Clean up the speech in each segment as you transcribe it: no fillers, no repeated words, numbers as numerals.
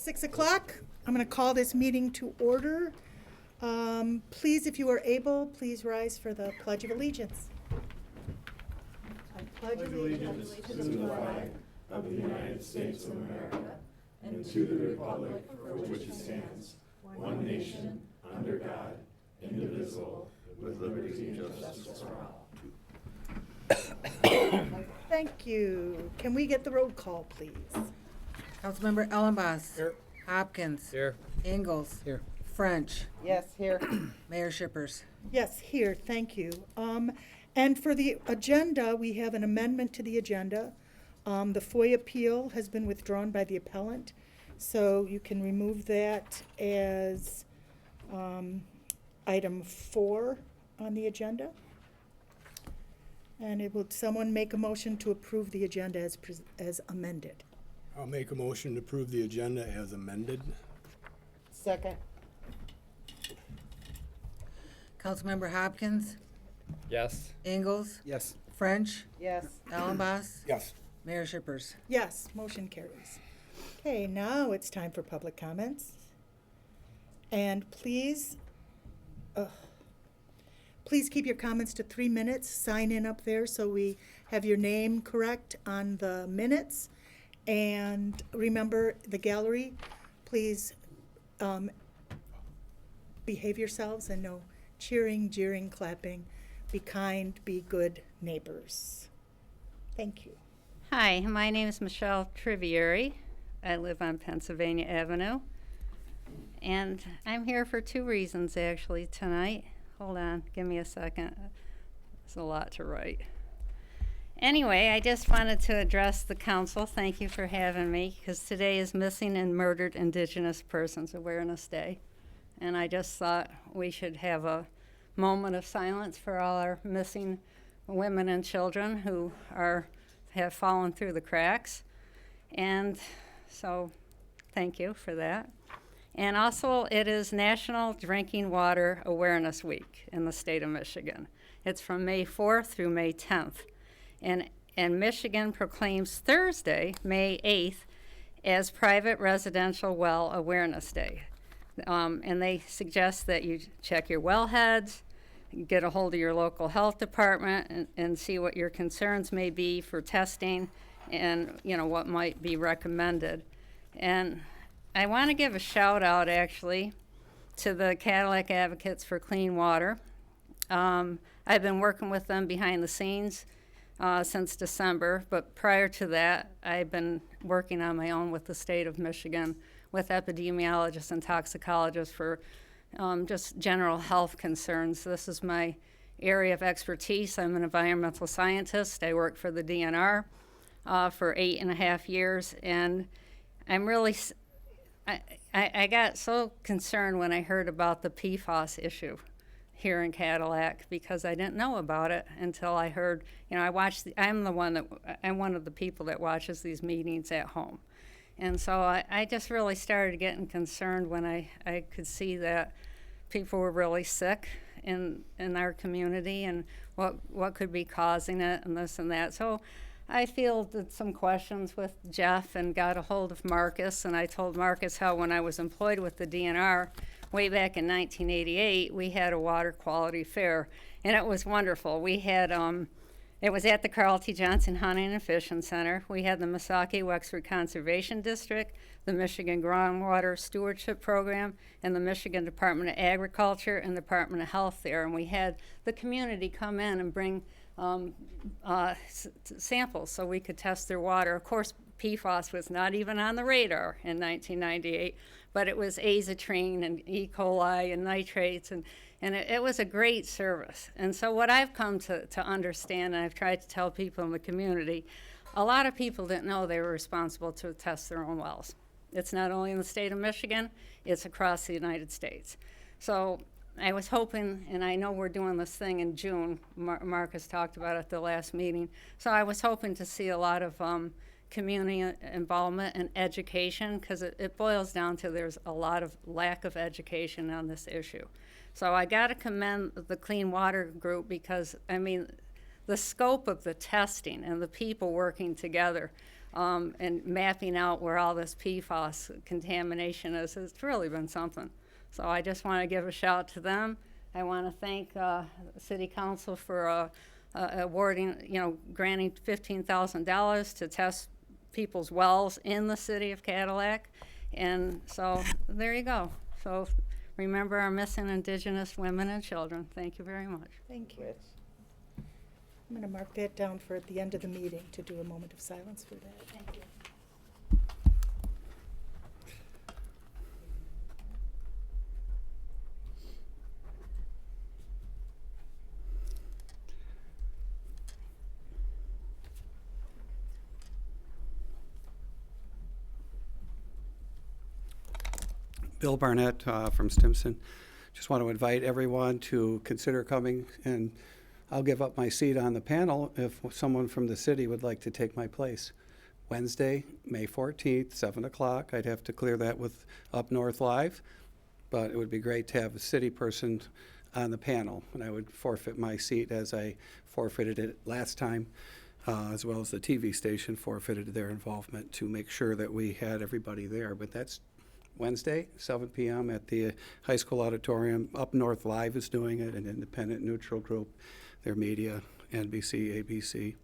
6 o'clock. I'm going to call this meeting to order. Please, if you are able, please rise for the Pledge of Allegiance. I pledge allegiance to the flag of the United States of America and to the republic for which it stands, one nation, under God, indivisible, with liberty and justice for all. Thank you. Can we get the roll call, please? Councilmember Ellenboss. Here. Hopkins. Here. Ingalls. Here. French. Yes, here. Mayor Shippers. Yes, here, thank you. And for the agenda, we have an amendment to the agenda. The FOIA appeal has been withdrawn by the appellant, so you can remove that as item 4 on the agenda. And would someone make a motion to approve the agenda as amended? I'll make a motion to approve the agenda as amended. Second. Councilmember Hopkins. Yes. Ingalls. Yes. French. Yes. Ellenboss. Yes. Mayor Shippers. Yes, motion carries. Okay, now it's time for public comments. And please keep your comments to 3 minutes. Sign in up there so we have your name correct on the minutes. And remember, the gallery, please behave yourselves and no cheering, jeering, clapping. Be kind, be good neighbors. Thank you. Hi, my name is Michelle Trivieri. I live on Pennsylvania Avenue. And I'm here for 2 reasons actually tonight. Hold on, give me a second. There's a lot to write. Anyway, I just wanted to address the council. Thank you for having me, because today is Missing and Murdered Indigenous Persons Awareness Day. And I just thought we should have a moment of silence for all our missing women and children who have fallen through the cracks. And so thank you for that. And also, it is National Drinking Water Awareness Week in the state of Michigan. It's from May 4th through May 10th. And Michigan proclaims Thursday, May 8th, as Private Residential Well Awareness Day. And they suggest that you check your wellheads, get a hold of your local health department and see what your concerns may be for testing and, what might be recommended. And I want to give a shout out, actually, to the Cadillac Advocates for Clean Water. I've been working with them behind the scenes since December, but prior to that, I've been working on my own with the state of Michigan with epidemiologists and toxicologists for just general health concerns. This is my area of expertise. I'm an environmental scientist. I worked for the DNR for 8.5 years, and I'm really, I got so concerned when I heard about the PFAS issue here in Cadillac, because I didn't know about it until I heard, I'm one of the people that watches these meetings at home. And so I just really started getting concerned when I could see that people were really sick in our community and what could be causing it and this and that. So I fielded some questions with Jeff and got a hold of Marcus, and I told Marcus how when I was employed with the DNR way back in 1988, we had a water quality fair, and it was wonderful. We had, it was at the Carl T. Johnson Hunting and Fishing Center. We had the Missaukee-Wexford Conservation District, the Michigan Groundwater Stewardship Program, and the Michigan Department of Agriculture and Department of Health there. And we had the community come in and bring samples so we could test their water. Of course, PFAS was not even on the radar in 1998, but it was azotrine and E. coli and nitrates, and it was a great service. And so what I've come to understand, and I've tried to tell people in the community, a lot of people didn't know they were responsible to test their own wells. It's not only in the state of Michigan, it's across the United States. So I was hoping, and I know we're doing this thing in June, Marcus talked about it at the last meeting, so I was hoping to see a lot of community involvement and education, because it boils down to there's a lot of lack of education on this issue. So I got to commend the Clean Water Group, because, I mean, the scope of the testing and the people working together and mapping out where all this PFAS contamination is. It's really been something. So I just want to give a shout out to them. I want to thank City Council for awarding, granting $15,000 to test people's wells in the city of Cadillac. And so there you go. So remember our missing Indigenous women and children. Thank you very much. Thank you. I'm going to mark that down for at the end of the meeting to do a moment of silence for that. Thank you. Bill Barnett from Stimson. Just want to invite everyone to consider coming, and I'll give up my seat on the panel if someone from the city would like to take my place. Wednesday, May 14th, 7 o'clock. I'd have to clear that with Up North Live, but it would be great to have a city person on the panel, and I would forfeit my seat as I forfeited it last time, as well as the TV station forfeited their involvement to make sure that we had everybody there. But that's Wednesday, 7 p.m. at the high school auditorium. Up North Live is doing it, an independent neutral group, their media, NBC, ABC.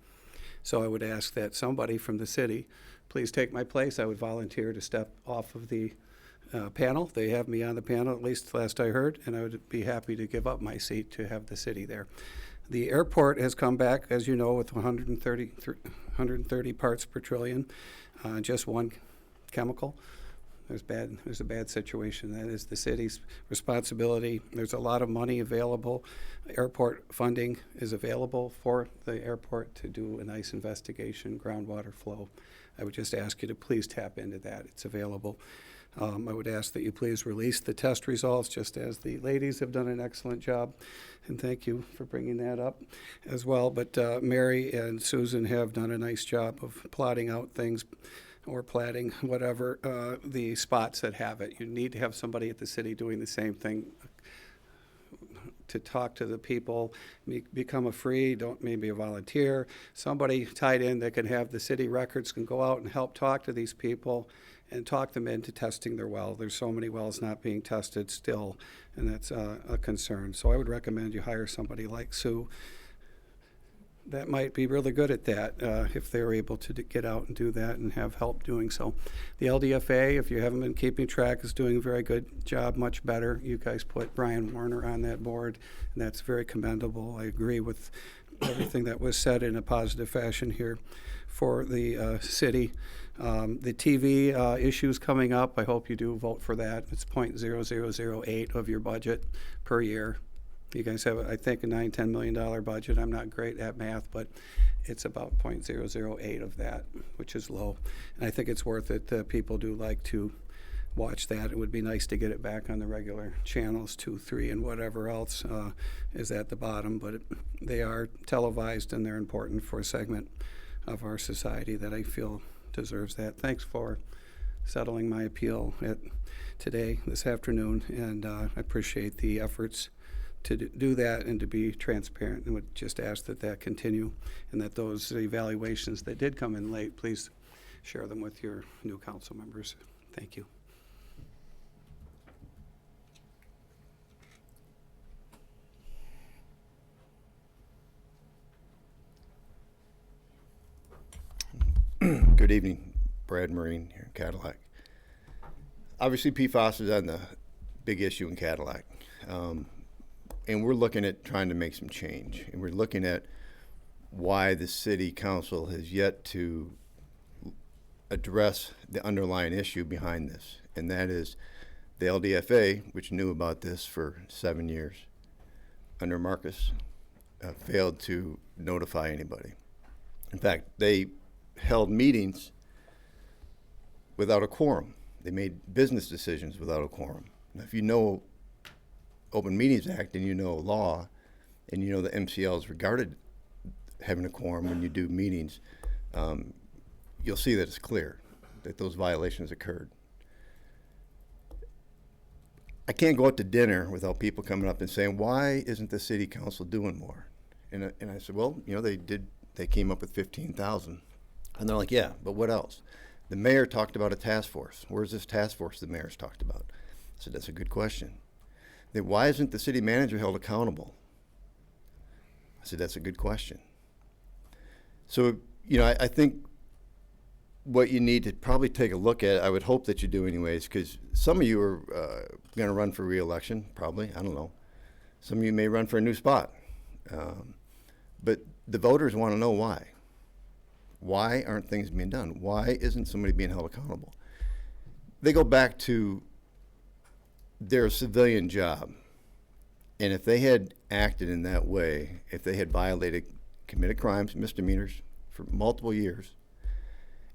So I would ask that somebody from the city please take my place. I would volunteer to step off of the panel. They have me on the panel, at least last I heard, and I would be happy to give up my seat to have the city there. The airport has come back, as you know, with 130 parts per trillion, just one chemical. There's a bad situation. That is the city's responsibility. There's a lot of money available. Airport funding is available for the airport to do a nice investigation, groundwater flow. I would just ask you to please tap into that. It's available. I would ask that you please release the test results, just as the ladies have done an excellent job, and thank you for bringing that up as well. But Mary and Susan have done a nice job of plotting out things, or platting, whatever, the spots that have it. You need to have somebody at the city doing the same thing to talk to the people, become maybe a volunteer, somebody tied in that can have the city records, can go out and help talk to these people and talk them into testing their well. There's so many wells not being tested still, and that's a concern. So I would recommend you hire somebody like Sue that might be really good at that if they're able to get out and do that and have help doing so. The LDFA, if you haven't been keeping track, is doing a very good job, much better. You guys put Brian Warner on that board, and that's very commendable. I agree with everything that was said in a positive fashion here for the city. The TV issues coming up, I hope you do vote for that. It's 0.0008 of your budget per year. You guys have, I think, a $9-10 million budget. I'm not great at math, but it's about 0.008 of that, which is low. And I think it's worth it. People do like to watch that. It would be nice to get it back on the regular channels, 2, 3, and whatever else is at the bottom. But they are televised, and they're important for a segment of our society that I feel deserves that. Thanks for settling my appeal this afternoon, and I appreciate the efforts to do that and to be transparent, and would just ask that that continue, and that those evaluations that did come in late, please share them with your new council members. Thank you. Good evening, Brad Marine here in Cadillac. Obviously, PFAS is on the big issue in Cadillac. And we're looking at trying to make some change. And we're looking at why the city council has yet to address the underlying issue behind this. And that is the LDFA, which knew about this for 7 years under Marcus, failed to notify anybody. In fact, they held meetings without a quorum. They made business decisions without a quorum. Now, if you know Open Meetings Act and you know law, and you know the MCL is regarded having a quorum when you do meetings, you'll see that it's clear that those violations occurred. I can't go out to dinner without people coming up and saying, why isn't the city council doing more? And I said, well, they came up with 15,000. And they're like, yeah, but what else? The mayor talked about a task force. Where's this task force the mayor's talked about? I said, that's a good question. Then why isn't the city manager held accountable? I said, that's a good question. So, I think what you need to probably take a look at, I would hope that you do anyways, because some of you are going to run for re-election, probably, I don't know. Some of you may run for a new spot. But the voters want to know why. Why aren't things being done? Why isn't somebody being held accountable? They go back to their civilian job. And if they had acted in that way, if they had committed crimes, misdemeanors for multiple years,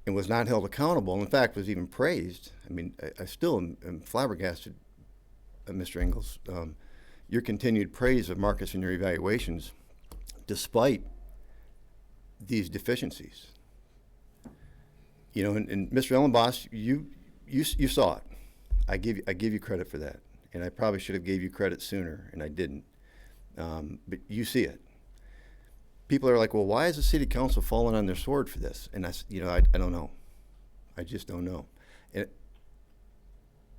and was not held accountable, and in fact was even praised, I mean, I still am flabbergasted, Mr. Ingles, your continued praise of Marcus in your evaluations, despite these deficiencies. And Mr. Ellenboss, you saw it. I give you credit for that. And I probably should have gave you credit sooner, and I didn't. But you see it. People are like, well, why is the city council falling on their sword for this? And I don't know. I just don't know. And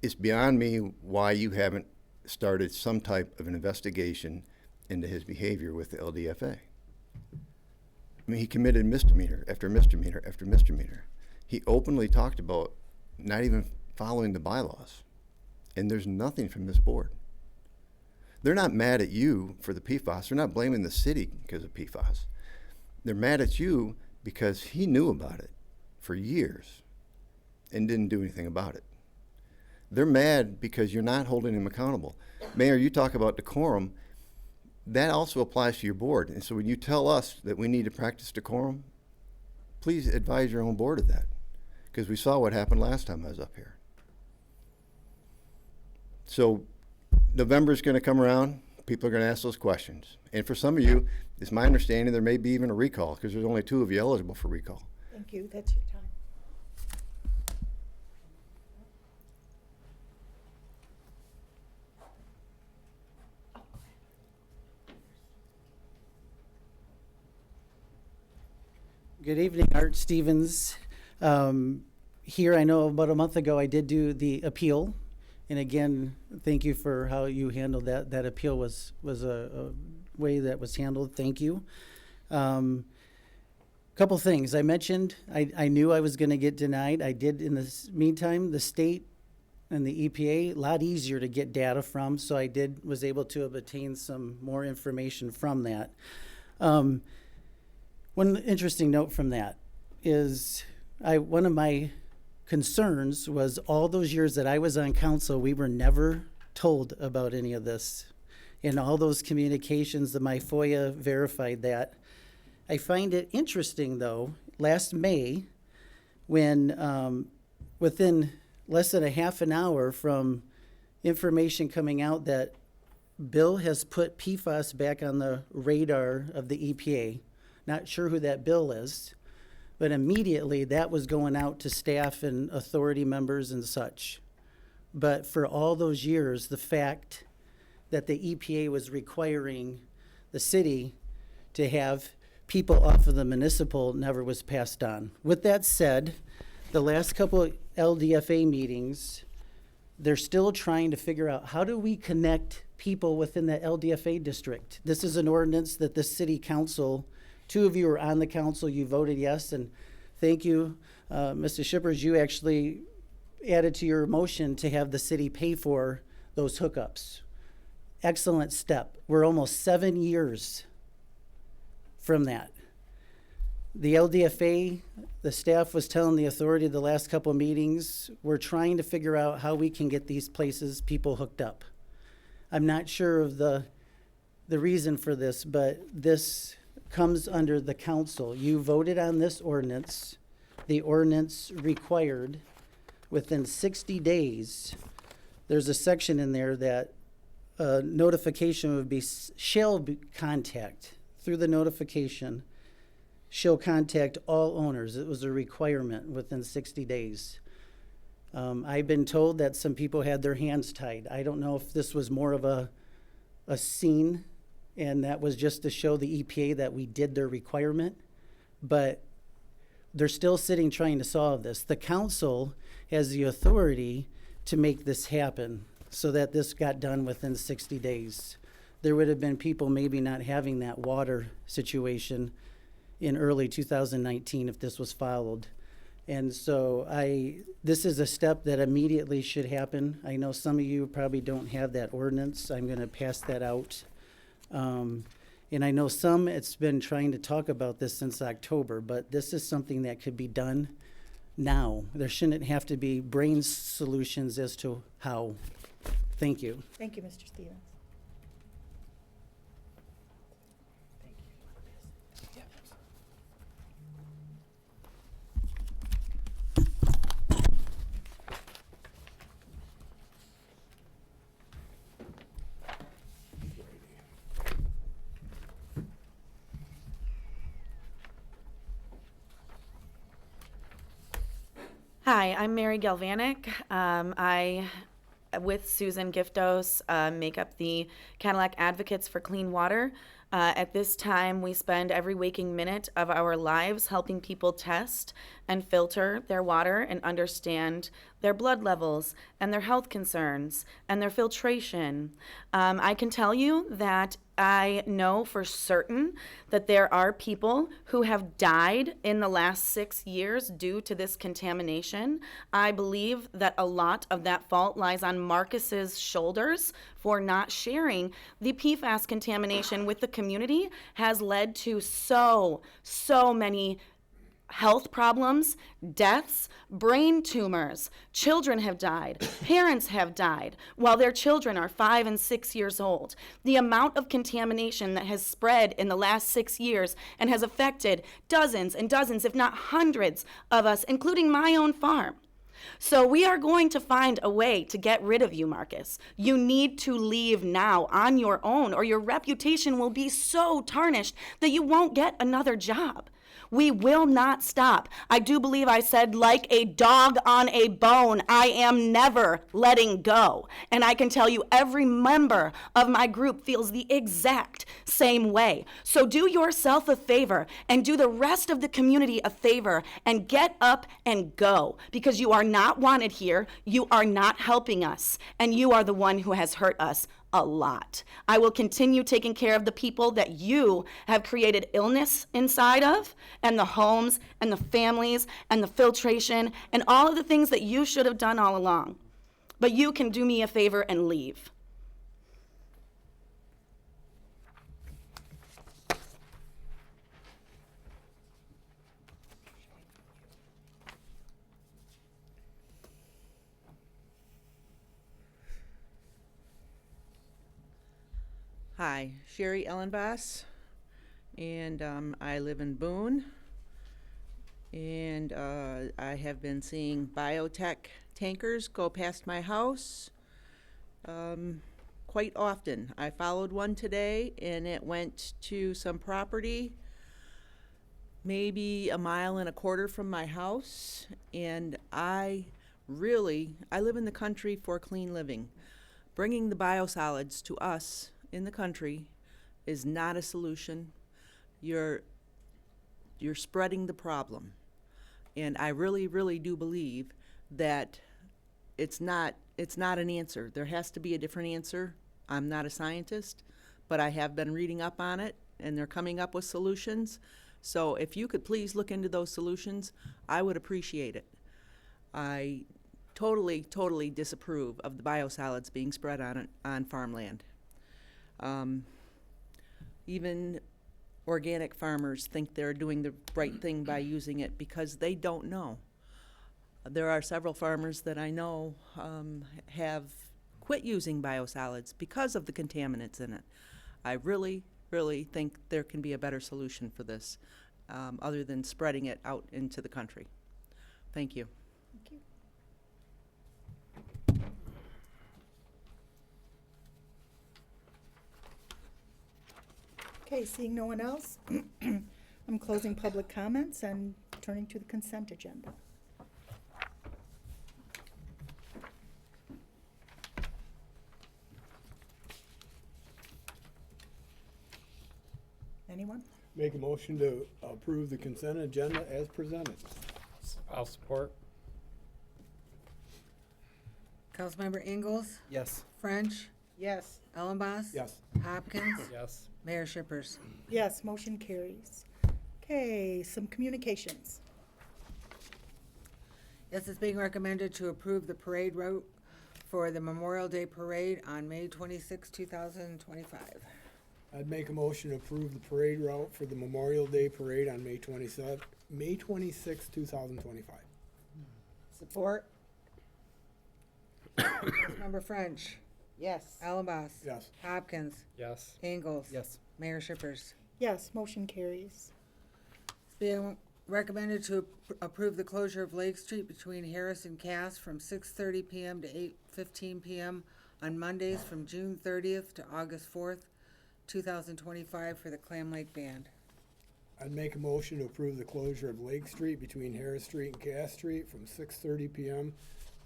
it's beyond me why you haven't started some type of an investigation into his behavior with the LDFA. I mean, he committed misdemeanor after misdemeanor after misdemeanor. He openly talked about not even following the bylaws. And there's nothing from this board. They're not mad at you for the PFAS. They're not blaming the city because of PFAS. They're mad at you because he knew about it for years and didn't do anything about it. They're mad because you're not holding him accountable. Mayor, you talk about decorum. That also applies to your board. And so when you tell us that we need to practice decorum, please advise your own board of that, because we saw what happened last time I was up here. So November's going to come around. People are going to ask those questions. And for some of you, it's my understanding there may be even a recall, because there's only 2 of you eligible for recall. Thank you, that's your time. Good evening, Art Stevens. Here, I know about a month ago I did do the appeal. And again, thank you for how you handled that. That appeal was a way that was handled. Thank you. Couple things. I mentioned I knew I was going to get denied. I did in the meantime. The state and the EPA, a lot easier to get data from, so I was able to obtain some more information from that. One interesting note from that is one of my concerns was all those years that I was on council, we were never told about any of this. In all those communications, my FOIA verified that. I find it interesting, though, last May, when within less than a half an hour from information coming out that Bill has put PFAS back on the radar of the EPA. Not sure who that Bill is, but immediately that was going out to staff and authority members and such. But for all those years, the fact that the EPA was requiring the city to have people off of the municipal never was passed on. With that said, the last couple of LDFA meetings, they're still trying to figure out how do we connect people within the LDFA district. This is an ordinance that the city council, 2 of you are on the council, you voted yes, and thank you, Mr. Shippers, you actually added to your motion to have the city pay for those hookups. Excellent step. We're almost 7 years from that. The LDFA, the staff was telling the authority the last couple of meetings, we're trying to figure out how we can get these places, people hooked up. I'm not sure of the reason for this, but this comes under the council. You voted on this ordinance. The ordinance required within 60 days, there's a section in there that notification would be shall be contact. Through the notification, shall contact all owners. It was a requirement within 60 days. I've been told that some people had their hands tied. I don't know if this was more of a scene and that was just to show the EPA that we did their requirement, but they're still sitting trying to solve this. The council has the authority to make this happen so that this got done within 60 days. There would have been people maybe not having that water situation in early 2019 if this was followed. And so this is a step that immediately should happen. I know some of you probably don't have that ordinance. I'm gonna pass that out. And I know some, it's been trying to talk about this since October, but this is something that could be done now. There shouldn't have to be brain solutions as to how. Thank you. Thank you, Mr. Stevens. Hi, I'm Mary Galvanic. I, with Susan Giftos, make up the Cadillac Advocates for Clean Water. At this time, we spend every waking minute of our lives helping people test and filter their water and understand their blood levels and their health concerns and their filtration. I can tell you that I know for certain that there are people who have died in the last 6 years due to this contamination. I believe that a lot of that fault lies on Marcus's shoulders for not sharing. The PFAS contamination with the community has led to so many health problems, deaths, brain tumors. Children have died. Parents have died while their children are 5 and 6 years old. The amount of contamination that has spread in the last 6 years and has affected dozens and dozens, if not hundreds of us, including my own farm. So we are going to find a way to get rid of you, Marcus. You need to leave now on your own, or your reputation will be so tarnished that you won't get another job. We will not stop. I do believe I said, like a dog on a bone, I am never letting go. And I can tell you every member of my group feels the exact same way. So do yourself a favor and do the rest of the community a favor and get up and go, because you are not wanted here. You are not helping us, and you are the one who has hurt us a lot. I will continue taking care of the people that you have created illness inside of, and the homes and the families and the filtration and all of the things that you should have done all along. But you can do me a favor and leave. Hi, Sherry Ellenboss, and I live in Boone. And I have been seeing biotech tankers go past my house quite often. I followed one today, and it went to some property maybe 1.25 miles from my house. And I live in the country for clean living. Bringing the biosolids to us in the country is not a solution. You're spreading the problem. And I really do believe that it's not an answer. There has to be a different answer. I'm not a scientist, but I have been reading up on it, and they're coming up with solutions. So if you could please look into those solutions, I would appreciate it. I totally disapprove of the biosolids being spread on farmland. Even organic farmers think they're doing the right thing by using it because they don't know. There are several farmers that I know have quit using biosolids because of the contaminants in it. I really think there can be a better solution for this other than spreading it out into the country. Thank you. Thank you. Okay, seeing no one else, I'm closing public comments and turning to the consent agenda. Anyone? Make a motion to approve the consent agenda as presented. I'll support. Councilmember Ingalls, Yes. French, Yes. Ellenboss? Yes. Hopkins? Yes. Mayor Shippers? Yes, motion carries. Okay, some communications. Yes, it's being recommended to approve the parade route for the Memorial Day Parade on May 26, 2025. I'd make a motion to approve the parade route for the Memorial Day Parade on May 26, 2025. Support? Councilmember French, Yes. Ellenboss? Yes. Hopkins? Yes. Ingalls? Yes. Mayor Shippers? Yes, motion carries. It's being recommended to approve the closure of Lake Street between Harris and Cass from 6:30 PM to 8:15 PM on Mondays from June 30th to August 4th, 2025 for the Clam Lake Band. I'd make a motion to approve the closure of Lake Street between Harris Street and Cass Street from 6:30 PM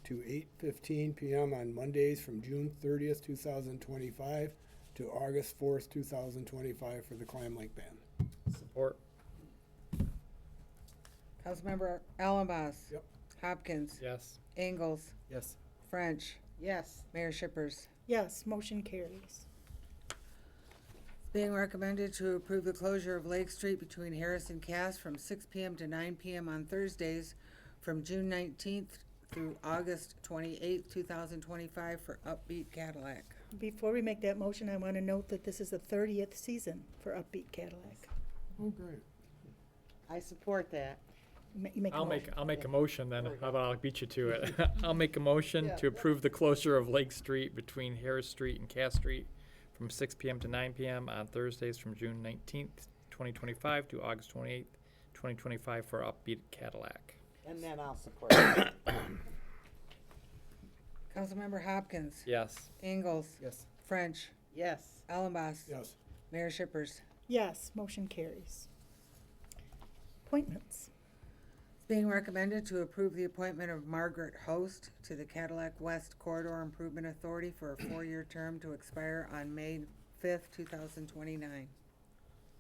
to 8:15 PM on Mondays from June 30th, 2025 to August 4th, 2025 for the Clam Lake Band. Support. Councilmember Ellenboss? Yep. Hopkins? Yes. Ingalls? Yes. French? Yes. Mayor Shippers? Yes, motion carries. It's being recommended to approve the closure of Lake Street between Harris and Cass from 6 PM to 9 PM on Thursdays from June 19th through August 28th, 2025 for Upbeat Cadillac. Before we make that motion, I want to note that this is the 30th season for Upbeat Cadillac. Oh, great. I support that. You make a I'll motion. make a motion then. How about I'll beat you to it? I'll make a motion to approve the closure of Lake Street between Harris Street and Cass Street from 6 PM to 9 PM on Thursdays from June 19th, 2025 to August 28th, 2025 for Upbeat Cadillac. And then I'll support. Councilmember Hopkins? Yes. Ingalls? Yes. French? Yes. Ellenboss? Yes. Mayor Shippers? Yes, motion carries. Appointments. It's being recommended to approve the appointment of Margaret Host to the Cadillac West Corridor Improvement Authority for a 4-year term to expire on May 5th, 2029.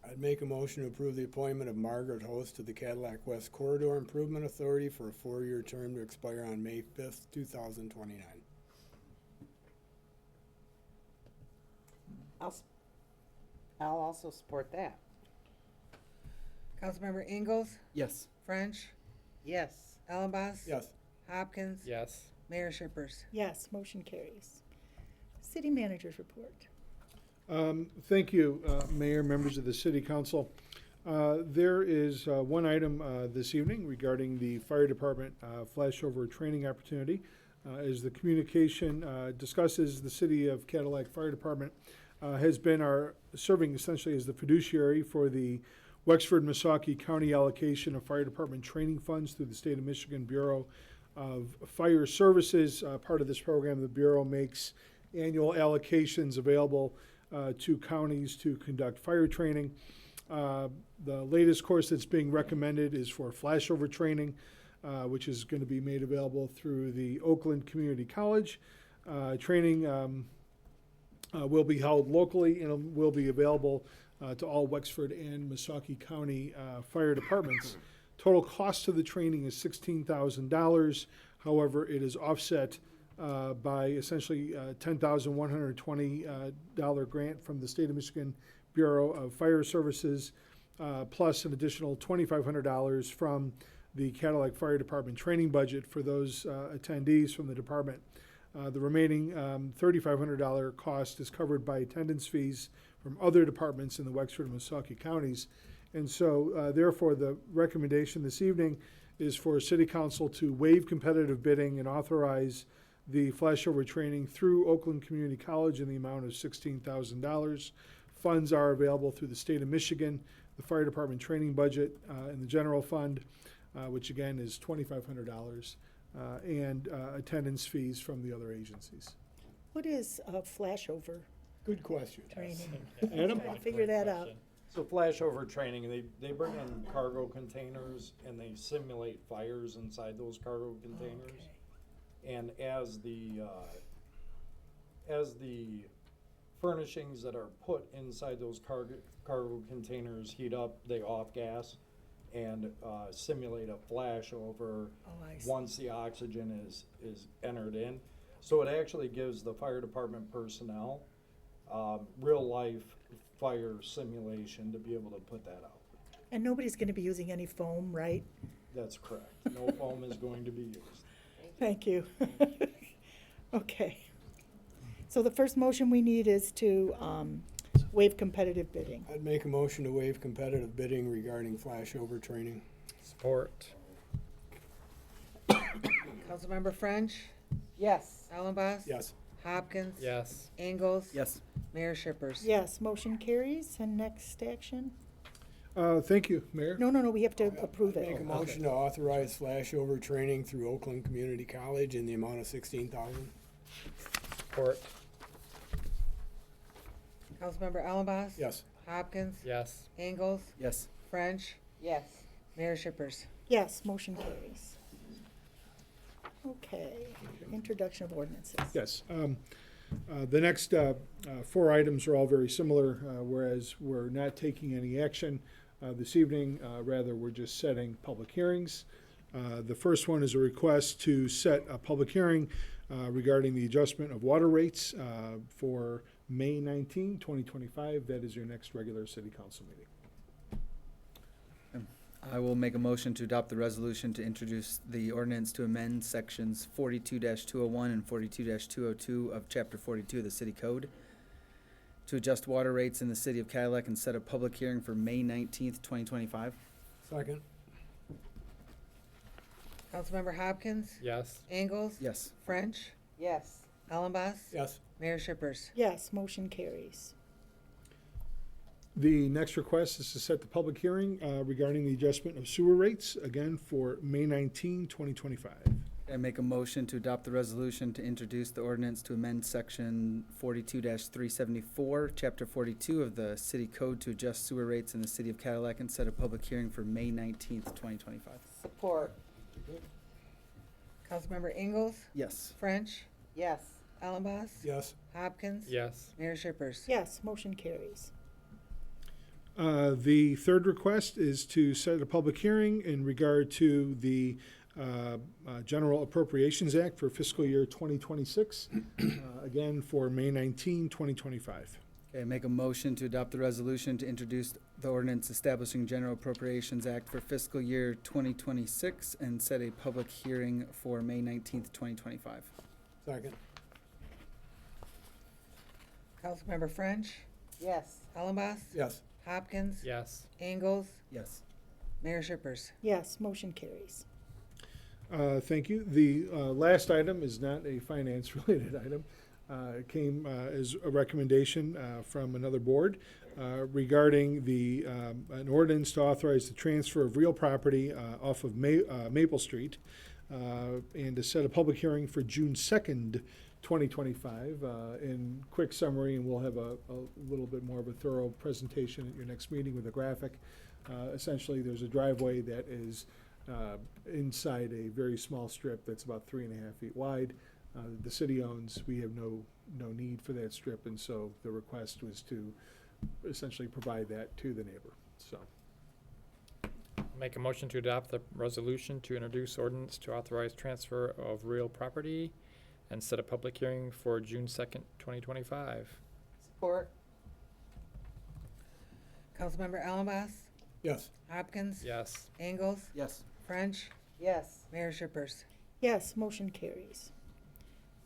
I'd make a motion to approve the appointment of Margaret Host to the Cadillac West Corridor Improvement Authority for a 4-year term to expire on May 5th, 2029. I'll also support that. Councilmember Ingalls? Yes. French? Yes. Ellenboss? Yes. Hopkins? Yes. Mayor Shippers? Yes, motion carries. City managers report. Thank you, Mayor, members of the City Council. There is one item this evening regarding the Fire Department flashover training opportunity. As the communication discusses, the City of Cadillac Fire Department has been serving essentially as the fiduciary for the Wexford-Missaukee County allocation of Fire Department training funds through the State of Michigan Bureau of Fire Services. Part of this program, the Bureau makes annual allocations available to counties to conduct fire training. The latest course that's being recommended is for flashover training, which is going to be made available through the Oakland Community College. Training will be held locally and will be available to all Wexford and Missaukee County fire departments. Total cost of the training is $16,000. However, it is offset by essentially $10,120 grant from the State of Michigan Bureau of Fire Services, plus an additional $2,500 from the Cadillac Fire Department training budget for those attendees from the department. The remaining $3,500 cost is covered by attendance fees from other departments in the Wexford and Missaukee counties. And so, therefore, the recommendation this evening is for City Council to waive competitive bidding and authorize the flashover training through Oakland Community College in the amount of $16,000. Funds are available through the State of Michigan, the Fire Department training budget, and the general fund, which again is $2,500, and attendance fees from the other agencies. What is a flashover Good question. training? Adam? Trying to figure that out. So flashover training, they bring in cargo containers and they simulate fires inside those cargo containers. And as the furnishings that are put inside those cargo containers heat up, they off gas and simulate a flashover I see. once the oxygen is entered in. So it actually gives the fire department personnel real life fire simulation to be able to put that out. And nobody's gonna be using any foam, right? That's correct. No foam is going to be used. Thank you. Okay. So the first motion we need is to waive competitive bidding. I'd make a motion to waive competitive bidding regarding flashover training. Support. Councilmember French. Yes. Ellenboss. Yes. Hopkins. Yes. Ingalls. Yes. Mayor Shippers. Yes, motion carries. And next action? Thank you, Mayor. No, we have to approve Make a it. motion to authorize flashover training through Oakland Community College in the amount of $16,000. Support. Councilmember Ellenboss. Yes. Hopkins. Yes. Ingalls. Yes. French. Yes. Mayor Shippers. Yes, motion carries. Okay, introduction of ordinances. Yes. The next 4 items are all very similar, whereas we're not taking any action this evening. Rather, we're just setting public hearings. The first one is a request to set a public hearing regarding the adjustment of water rates for May 19, 2025. That is your next regular city council meeting. I will make a motion to adopt the resolution to introduce the ordinance to amend sections 42-201 and 42-202 of Chapter 42 of the City Code to adjust water rates in the city of Cadillac and set a public hearing for May 19th, 2025. Second. Councilmember Hopkins. Yes. Ingalls. Yes. French. Yes. Ellenboss. Yes. Mayor Shippers. Yes, motion carries. The next request is to set the public hearing regarding the adjustment of sewer rates, again, for May 19, 2025. I make a motion to adopt the resolution to introduce the ordinance to amend section 42-374, chapter 42 of the city code to adjust sewer rates in the city of Cadillac and set a public hearing for May 19th, 2025. Support. Councilmember Ingalls. Yes. French. Yes. Ellenboss. Yes. Hopkins. Yes. Mayor Shippers. Yes, motion carries. The third request is to set a public hearing in regard to the General Appropriations Act for fiscal year 2026, again for May 19, 2025. Okay, make a motion to adopt the resolution to introduce the ordinance establishing General Appropriations Act for fiscal year 2026 and set a public hearing for May 19th, 2025. Second. Councilmember French. Yes. Ellenboss. Yes. Hopkins. Yes. Ingalls. Yes. Mayor Shippers. Yes, motion carries. Thank you. The last item is not a finance-related item. It came as a recommendation from another board regarding an ordinance to authorize the transfer of real property off of Maple Street and to set a public hearing for June 2nd, 2025. In quick summary, and we'll have a little bit more of a thorough presentation at your next meeting with a graphic. Essentially, there's a driveway that is inside a very small strip that's about 3.5 feet wide. The city owns. We have no need for that strip, and so the request was to essentially provide that to the neighbor. So, Make a motion to adopt the resolution to introduce ordinance to authorize transfer of real property and set a public hearing for June 2nd, 2025. Support. Councilmember Ellenboss. Yes. Hopkins. Yes. Ingalls. Yes. French. Yes. Mayor Shippers. Yes, motion carries.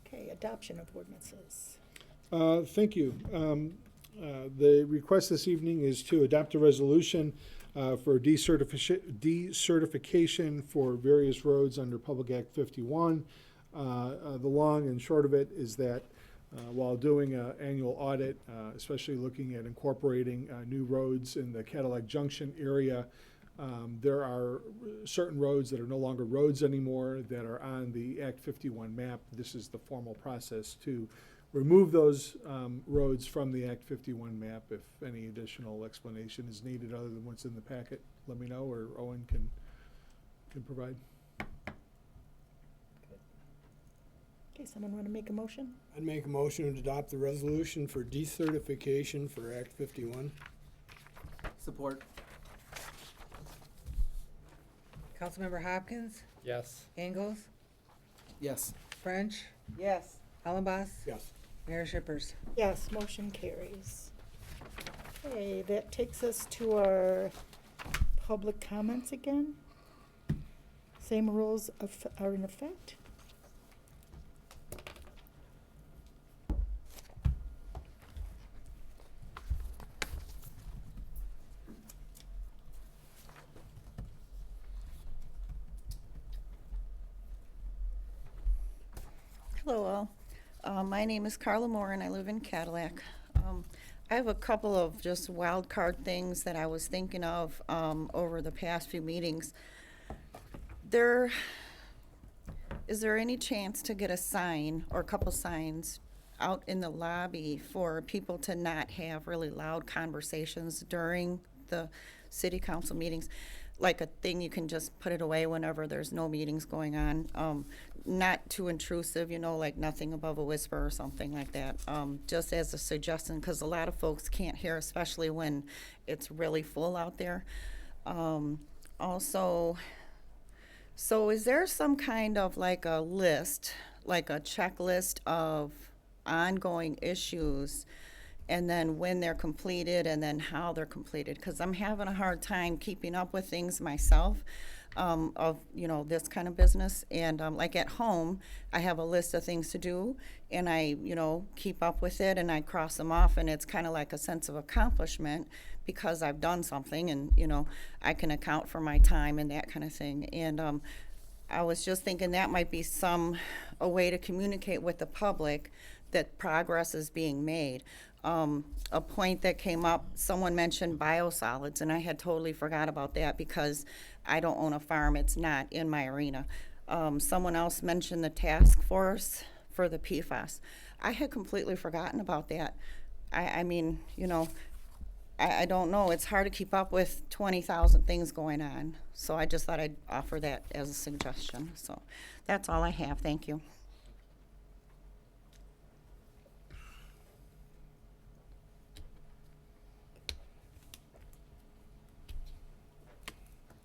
Okay, adoption of ordinances. thank you. The request this evening is to adopt a resolution for decertification for various roads under Public Act 51. The long and short of it is that while doing an annual audit, especially looking at incorporating new roads in the Cadillac Junction area, there are certain roads that are no longer roads anymore that are on the Act 51 map. This is the formal process to remove those roads from the Act 51 map. If any additional explanation is needed other than what's in the packet, let me know, or Owen can provide. Okay, someone want to make a motion? I'd make a motion to adopt the resolution for decertification for Act 51. Support. Councilmember Hopkins, Yes. Ingalls, Yes. French, Yes. Ellenboss, Yes. Mayor Shippers. Yes, motion carries. Okay, that takes us to our public comments again. Same rules are in effect. Hello all. My name is Carla Moore and I live in Cadillac. I have a couple of just wild card things that I was thinking of over the past few meetings. Is there any chance to get a sign or a couple signs out in the lobby for people to not have really loud conversations during the city council meetings? Like a thing you can just put it away whenever there's no meetings going on. Not too intrusive, you know, like nothing above a whisper or something like that. Just as a suggestion, because a lot of folks can't hear, especially when it's really full out there. Also, so is there some kind of like a list, like a checklist of ongoing issues, and then when they're completed and then how they're completed? Because I'm having a hard time keeping up with things myself, of, you know, this kind of business. And like at home, I have a list of things to do and I, you know, keep up with it and I cross them off, and it's kind of like a sense of accomplishment because I've done something, and, you know, I can account for my time and that kind of thing. And I was just thinking that might be a way to communicate with the public that progress is being made. A point that came up, someone mentioned biosolids, and I had totally forgot about that because I don't own a farm. It's not in my arena. Someone else mentioned the task force for the PFAS. I had completely forgotten about that. I mean, you know, I don't know. It's hard to keep up with 20,000 things going on. So I just thought I'd offer that as a suggestion. So that's all I have. Thank you.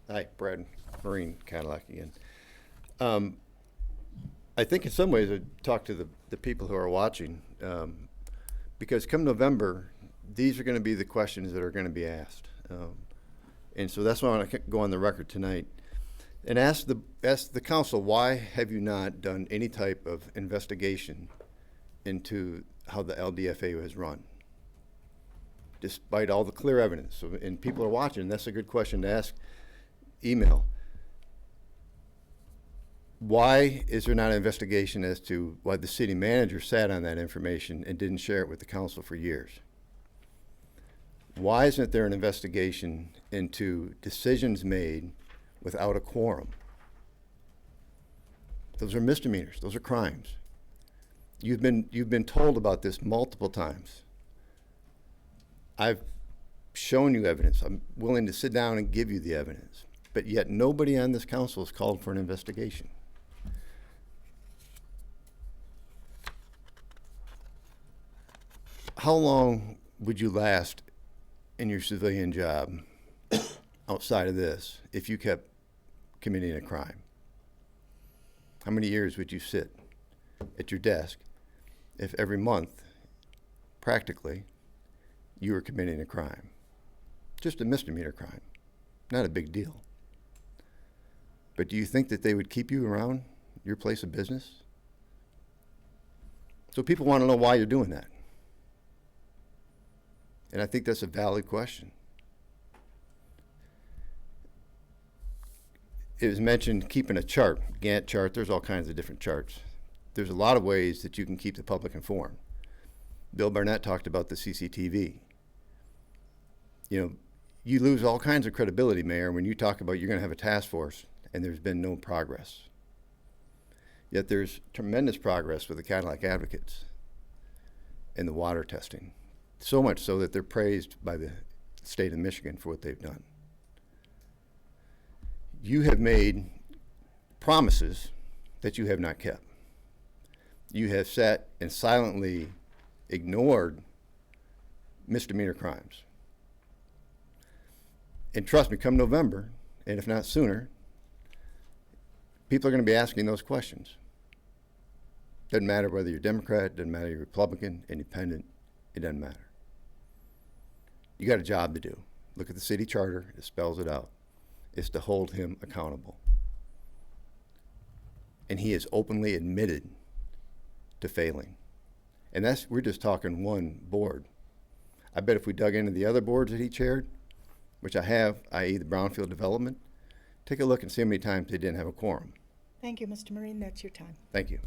Hi, Brad Marine, Cadillac again. I think in some ways I'd talk to the people who are watching, because come November, these are going to be the questions that are going to be asked. And so that's why I want to go on the record tonight and ask the council, why have you not done any type of investigation into how the LDFA was run, despite all the clear evidence? So, and people are watching, that's a good question to ask. Email. Why is there not an investigation as to why the city manager sat on that information and didn't share it with the council for years? Why isn't there an investigation into decisions made without a quorum? Those are misdemeanors. Those are crimes. You've been told about this multiple times. I've shown you evidence. I'm willing to sit down and give you the evidence. But yet nobody on this council has called for an investigation. How long would you last in your civilian job outside of this if you kept committing a crime? How many years would you sit at your desk if every month, practically, you were committing a crime? Just a misdemeanor crime, not a big deal. But do you think that they would keep you around your place of business? So people want to know why you're doing that. And I think that's a valid question. It was mentioned keeping a chart, Gantt chart. There's all kinds of different charts. There's a lot of ways that you can keep the public informed. Bill Barnett talked about the CCTV. You know, you lose all kinds of credibility, Mayor, when you talk about you're going to have a task force and there's been no progress. Yet there's tremendous progress with the Cadillac advocates in the water testing. So much so that they're praised by the state of Michigan for what they've done. You have made promises that you have not kept. you have sat and silently ignored misdemeanor crimes. And trust me, come November, and if not sooner, people are going to be asking those questions. Doesn't matter whether you're Democrat, doesn't matter you're Republican, Independent, it doesn't matter. You got a job to do. Look at the city charter, it spells it out. It's to hold him accountable. And he has openly admitted to failing. And we're just talking one board. I bet if we dug into the other boards that he chaired, which I have, i.e. the Brownfield Development, take a look and see how many times they didn't have a quorum. Thank you, Mr. Marine. That's your time. Thank you.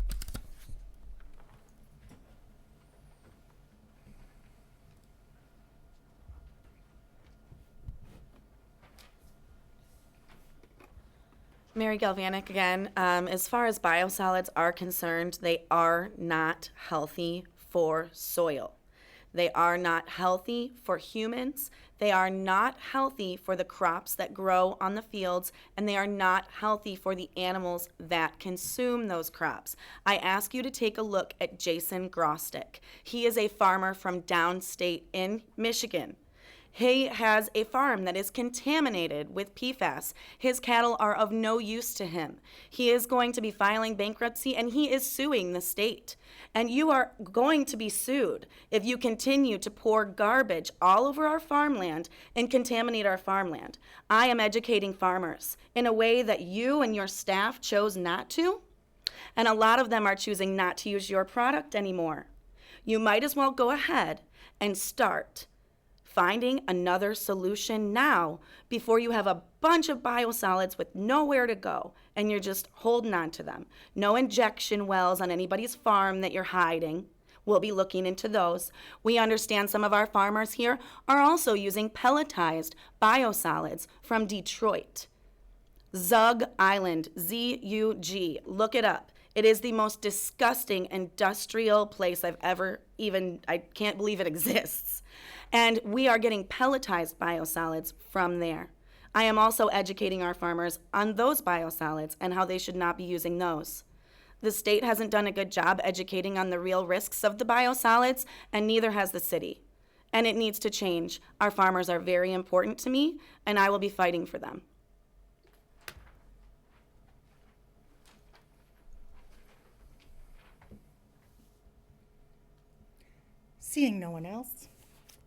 Mary Galvanic again. As far as biosolids are concerned, they are not healthy for soil. They are not healthy for humans. They are not healthy for the crops that grow on the fields, and they are not healthy for the animals that consume those crops. I ask you to take a look at Jason Grostick. He is a farmer from downstate in Michigan. He has a farm that is contaminated with PFAS. His cattle are of no use to him. He is going to be filing bankruptcy, and he is suing the state. And you are going to be sued if you continue to pour garbage all over our farmland and contaminate our farmland. I am educating farmers in a way that you and your staff chose not to, and a lot of them are choosing not to use your product anymore. You might as well go ahead and start finding another solution now before you have a bunch of biosolids with nowhere to go and you're just holding on to them. No injection wells on anybody's farm that you're hiding. We'll be looking into those. We understand some of our farmers here are also using pelletized biosolids from Detroit. Zug Island, Z-U-G, look it up. It is the most disgusting industrial place I've ever I can't believe it exists. And we are getting pelletized biosolids from there. I am also educating our farmers on those biosolids and how they should not be using those. The state hasn't done a good job educating on the real risks of the biosolids, and neither has the city. And it needs to change. Our farmers are very important to me, and I will be fighting for them. Seeing no one else,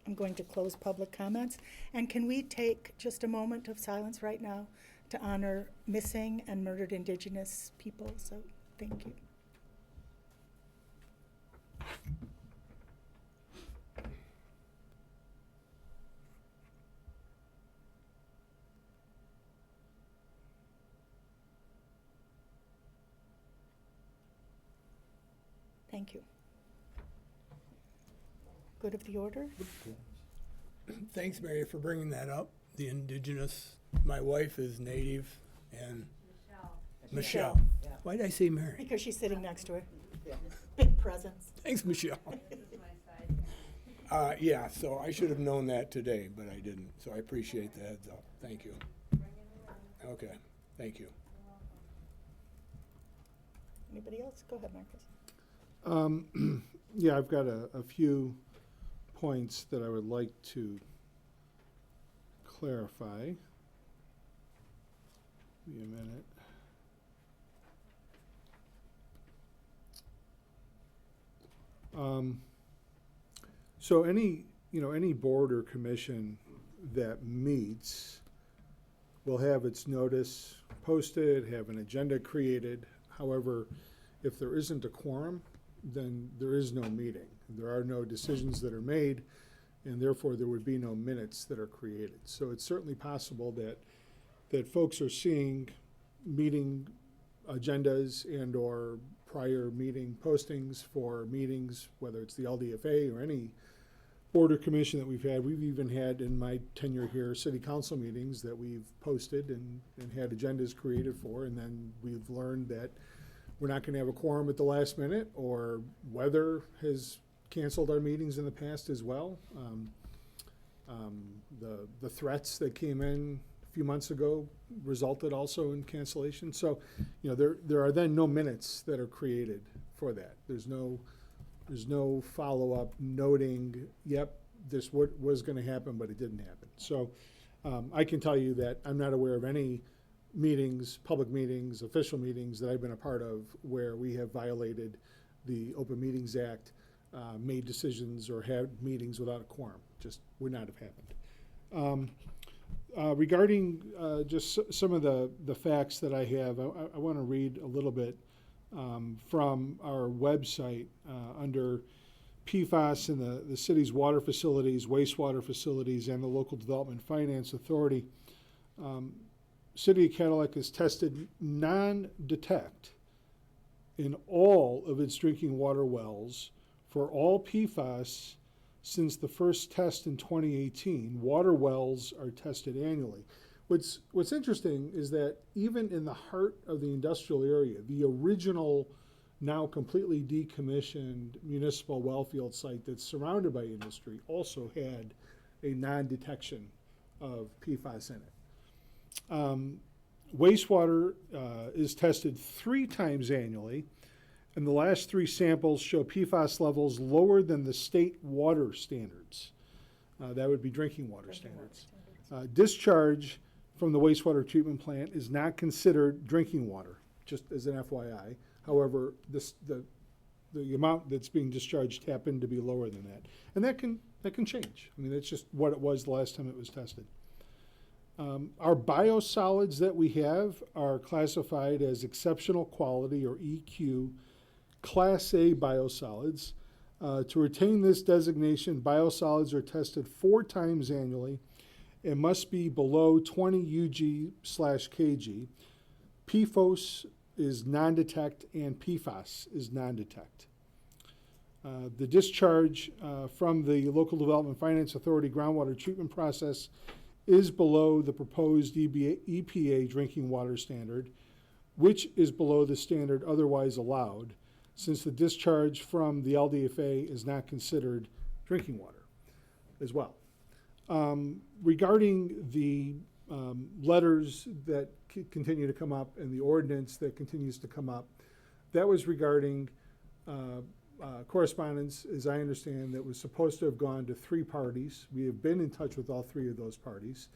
I'm going to close public comments. And can we take just a moment of silence right now to honor missing and murdered Indigenous people? So thank you. Thank you. Good of the order? Thanks, Mary, for bringing that up. The Indigenous, my wife is Native, and Michelle. Yeah. Why did I say Mary? Because she's sitting next to her. Yeah. Big presence. Thanks, Michelle. Yeah, so I should have known that today, but I didn't. So I appreciate the heads up. Thank you. Okay, thank you. Anybody else? Go ahead, Marcus. Yeah, I've got a few points that I would like to clarify. Give me a minute. So any board or commission that meets will have its notice posted, have an agenda created. However, if there isn't a quorum, then there is no meeting. There are no decisions that are made, and therefore there would be no minutes that are created. So it's certainly possible that folks are seeing meeting agendas and or prior meeting postings for meetings, whether it's the LDFA or any board or commission that we've had. We've even had in my tenure here city council meetings that we've posted and had agendas created for, and then we've learned that we're not going to have a quorum at the last minute, or weather has canceled our meetings in the past as well. The threats that came in a few months ago resulted also in cancellation. So, there are then no minutes that are created for that. There's no follow-up noting, yep, this was gonna happen, but it didn't happen. So, I can tell you that I'm not aware of any meetings, public meetings, official meetings that I've been a part of where we have violated the Open Meetings Act, made decisions or had meetings without a quorum. Just would not have happened. Regarding just some of the facts that I have, I want to read a little bit from our website under PFAS and the city's water facilities, wastewater facilities, and the Local Development Finance Authority. City of Cadillac has tested non-detect in all of its drinking water wells for all PFAS since the first test in 2018. Water wells are tested annually. What's interesting is that even in the heart of the industrial area, the original, now completely decommissioned municipal wellfield site that's surrounded by industry also had a non-detection of PFAS in it. Wastewater is tested 3 times annually, and the last 3 samples show PFAS levels lower than the state water standards. That would be drinking water standards. Discharge from the wastewater treatment plant is not considered drinking water, just as an FYI. However, the amount that's being discharged happened to be lower than that. And that can change. I mean, that's just what it was the last time it was tested. Our biosolids that we have are classified as exceptional quality, or EQ, Class A biosolids. To retain this designation, biosolids are tested 4 times annually and must be below 20 UG/kg. PFOS is non-detect and PFAS is non-detect. The discharge from the Local Development Finance Authority groundwater treatment process is below the proposed EPA drinking water standard, which is below the standard otherwise allowed, since the discharge from the LDFA is not considered drinking water as well. Regarding the letters that continue to come up and the ordinance that continues to come up, that was regarding correspondence, as I understand, that was supposed to have gone to 3 parties. We have been in touch with all 3 of those parties.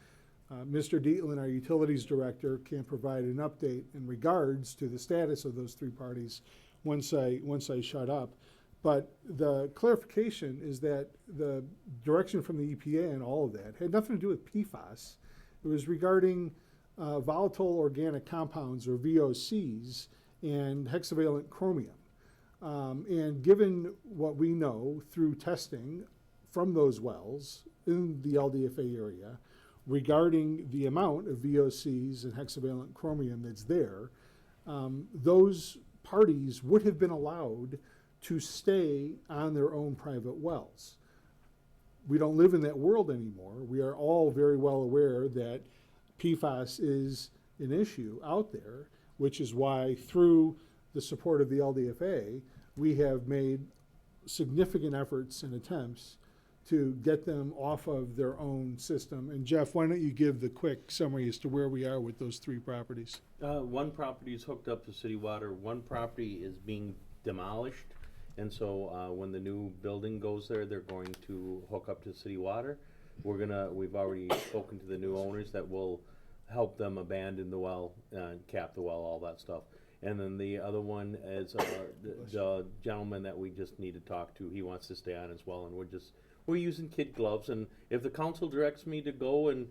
Mr. Dietland, our utilities director, can provide an update in regards to the status of those 3 parties once I shut up. But the clarification is that the direction from the EPA and all of that had nothing to do with PFAS. It was regarding volatile organic compounds, or VOCs, and hexavalent chromium. And given what we know through testing from those wells in the LDFA area regarding the amount of VOCs and hexavalent chromium that's there, those parties would have been allowed to stay on their own private wells. We don't live in that world anymore. We are all very well aware that PFAS is an issue out there, which is why through the support of the LDFA, we have made significant efforts and attempts to get them off of their own system. And Jeff, why don't you give the quick summary as to where we are with those 3 properties? One property is hooked up to city water. One property is being demolished. And so when the new building goes there, they're going to hook up to city water. We've already spoken to the new owners that will help them abandon the well, cap the well, all that stuff. And then the other one is the gentleman that we just need to talk to. He wants to stay on as well, and we're using kid gloves. And if the council directs me to go and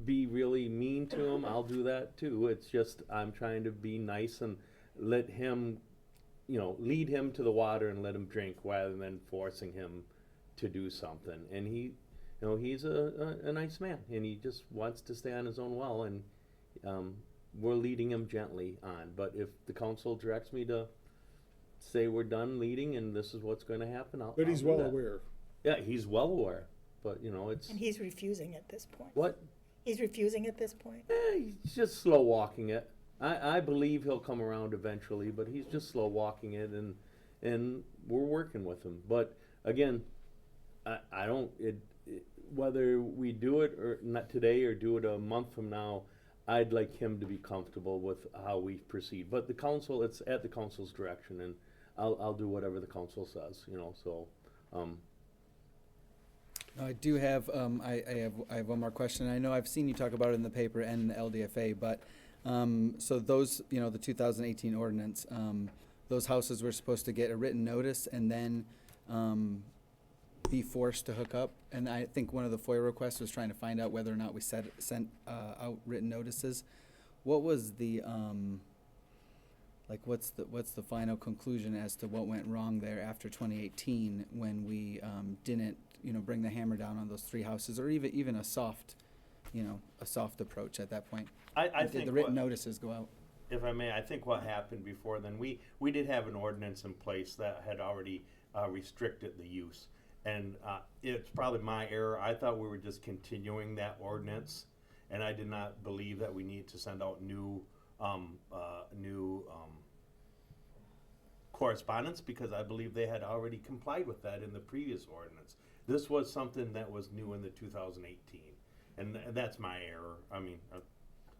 be really mean to him, I'll do that too. It's just I'm trying to be nice and let him, lead him to the water and let him drink rather than forcing him to do something. And he's a nice man, and he just wants to stay on his own well, and we're leading him gently on. But if the council directs me to say we're done leading and this is what's going to happen, But he's I'll do well that. aware. Yeah, he's well aware, but it's. And he's refusing at this point. What? He's refusing at this point? He's just slow walking it. I believe he'll come around eventually, but he's just slow walking it, and we're working with him. But again, whether we do it or not today or do it a month from now, I'd like him to be comfortable with how we proceed. But the council, it's at the council's direction, and I'll do whatever the council says, you know, so, I do have, I have one more question. I know I've seen you talk about it in the paper and in the LDFA, but, so those, you know, the 2018 ordinance, those houses were supposed to get a written notice and then, be forced to hook up. And I think one of the FOIA requests was trying to find out whether or not we sent out written notices. What was the, like, what's the final conclusion as to what went wrong there after 2018 when we didn't, you know, bring the hammer down on those 3 houses, or even a soft, you know, a soft approach at that point? I Did think the written notices go out? if I may, I think what happened before then, we did have an ordinance in place that had already restricted the use. And it's probably my error. I thought we were just continuing that ordinance, and I did not believe that we needed to send out new correspondence, because I believe they had already complied with that in the previous ordinance. This was something that was new in the 2018, and that's my error. I mean,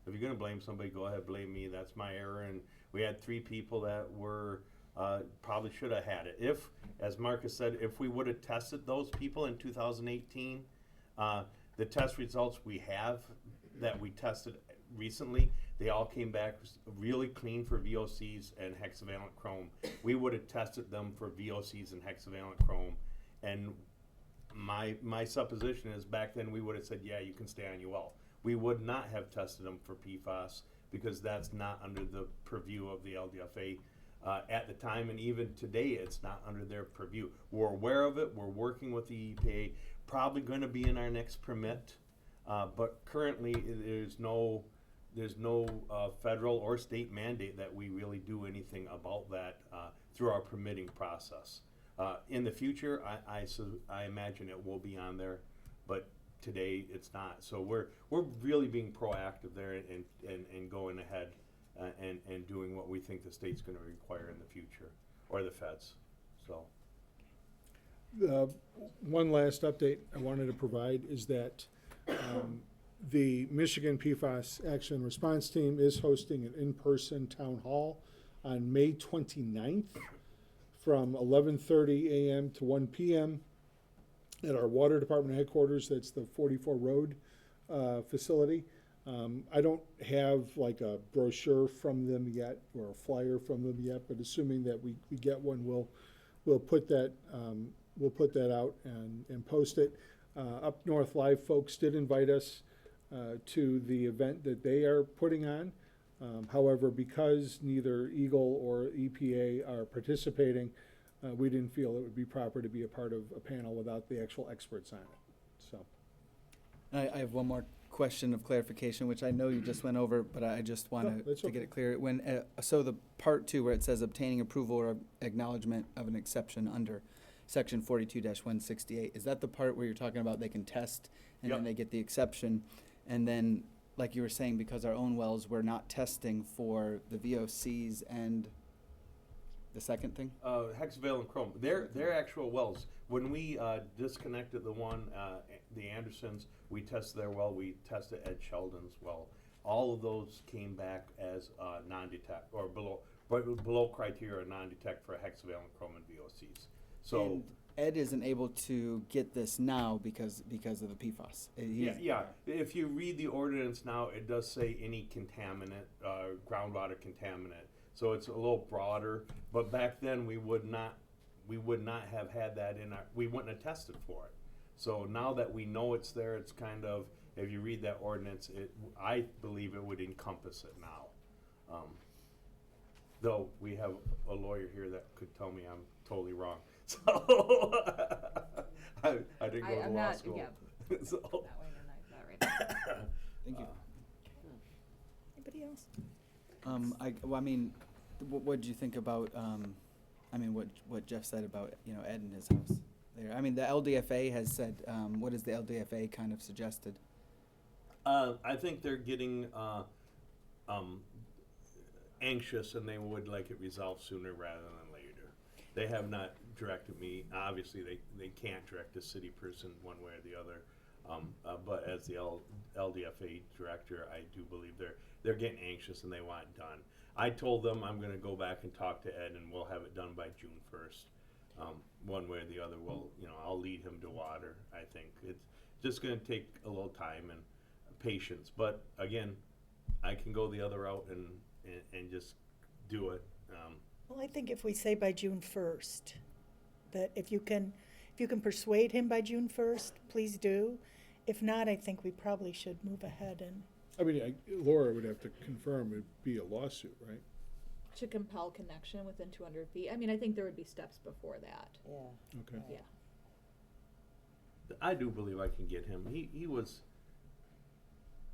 if you're gonna blame somebody, go ahead, blame me. That's my error. And we had 3 people that were probably should have had it. If, as Marcus said, if we would have tested those people in 2018, the test results we have that we tested recently, they all came back really clean for VOCs and hexavalent chrome. We would have tested them for VOCs and hexavalent chrome, and my supposition is back then we would have said, yeah, you can stay on your well. We would not have tested them for PFAS, because that's not under the purview of the LDFA at the time, and even today it's not under their purview. We're aware of it, we're working with the EPA, probably going to be in our next permit, but currently there's no federal or state mandate that we really do anything about that through our permitting process. In the future, I imagine it will be on there, but today it's not. So we're really being proactive there and going ahead and doing what we think the state's going to require in the future, or the feds. So one last update I wanted to provide is that the Michigan PFAS Action Response Team is hosting an in-person town hall on May 29th from 11:30 a.m. to 1 p.m. at our water department headquarters. That's the 44 Road facility. I don't have like a brochure from them yet, or a flyer from them yet, but assuming that we get one, we'll put that out and post it. Up North Live folks did invite us to the event that they are putting on. However, because neither Eagle or EPA are participating, we didn't feel it would be proper to be a part of a panel without the actual experts on it. So, I have one more question of clarification, which I know you just went over, but I just want to get it clear. When so the part 2 where it says obtaining approval or acknowledgement of an exception under section 42-168, is that the part where you're talking about they can test and then they get the exception, and then, like you were saying, because our own wells, we're not testing for the VOCs and the second thing? Hexavalent chrome. They're actual wells. When we disconnected the one, the Andersons, we tested their well. We tested Ed Sheldon's well. All of those came back as non-detect, or below criteria non-detect for hexavalent chrome and VOCs. So and Ed isn't able to get this now because of the PFAS. Yeah. If you read the ordinance now, it does say any contaminant, groundwater contaminant. So it's a little broader. But back then we would not have had that in our. We wouldn't have tested for it. So now that we know it's there, it's kind of, if you read that ordinance, I believe it would encompass it now. Though we have a lawyer here that could tell me I'm totally wrong. So I didn't go to law school. Yeah. So. That way you're not right. Thank you. Anybody else? I mean, what did you think about, what Jeff said about, Ed and his house there? I mean, the LDFA has said, what has the LDFA kind of suggested? I think they're getting anxious, and they would like it resolved sooner rather than later. They have not directed me. Obviously, they can't direct a city person one way or the other. But as the LDFA director, I do believe they're getting anxious and they want it done. I told them I'm gonna go back and talk to Ed and we'll have it done by June 1st. One way or the other, I'll lead him to water. I think it's just gonna take a little time and patience. But again, I can go the other route and just do it. Well, I think if we say by June 1st, that if you can persuade him by June 1st, please do. If not, I think we probably should move ahead and. I mean, Laura would have to confirm it'd be a lawsuit, right? To compel connection within 200 feet. I mean, I think there would be steps before that. Yeah. Okay. Yeah. I do believe I can get him. He was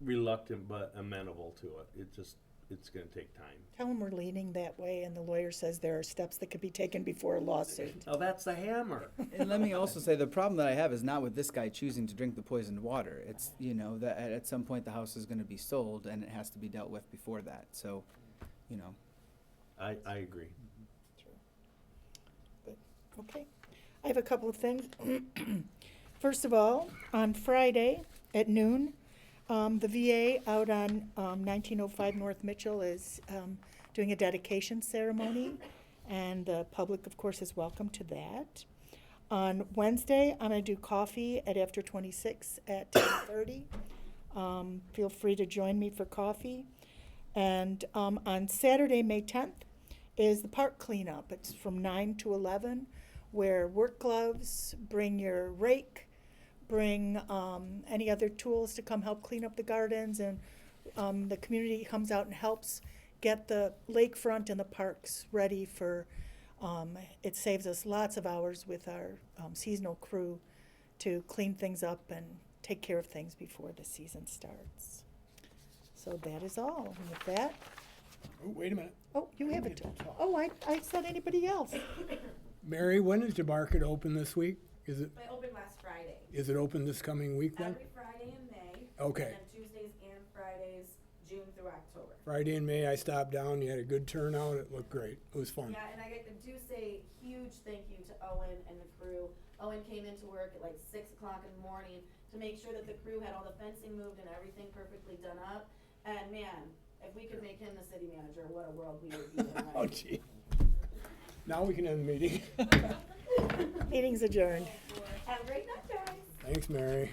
reluctant but amenable to it. It's going to take time. Tell him we're leaning that way, and the lawyer says there are steps that could be taken before a lawsuit. Oh, that's the hammer. And let me also say, the problem that I have is not with this guy choosing to drink the poisoned water. It's, that at some point the house is gonna be sold and it has to be dealt with before that, so, I agree. Okay. I have a couple of things. First of all, on Friday at noon, the VA out on 1905 North Mitchell is doing a dedication ceremony, and the public, of course, is welcome to that. On Wednesday, I'm going to do coffee at After 26 at 10:30. Feel free to join me for coffee. And on Saturday, May 10th, is the park cleanup. It's from 9 to 11. Wear work gloves, bring your rake, bring any other tools to come help clean up the gardens, and the community comes out and helps get the lakefront and the parks ready for, it saves us lots of hours with our seasonal crew to clean things up and take care of things before the season starts. So that is all. And with that, Oh, wait a minute. oh, you have it. Oh, I said anybody else. Mary, when is the market open this week? Is it, I opened last Friday. is it open this coming week then? Every Friday in May. Okay. And then Tuesdays and Fridays, June through October. Friday in May, I stopped down, you had a good turnout, it looked great, it was fun. Yeah, and I do say huge thank you to Owen and the crew. Owen came into work at like 6 o'clock in the morning to make sure that the crew had all the fencing moved and everything perfectly done up. And man, if we could make him the city manager, what a world we would be in. Oh, gee. Now we can end the meeting. Meeting's adjourned. Have a great night, guys. Thanks, Mary.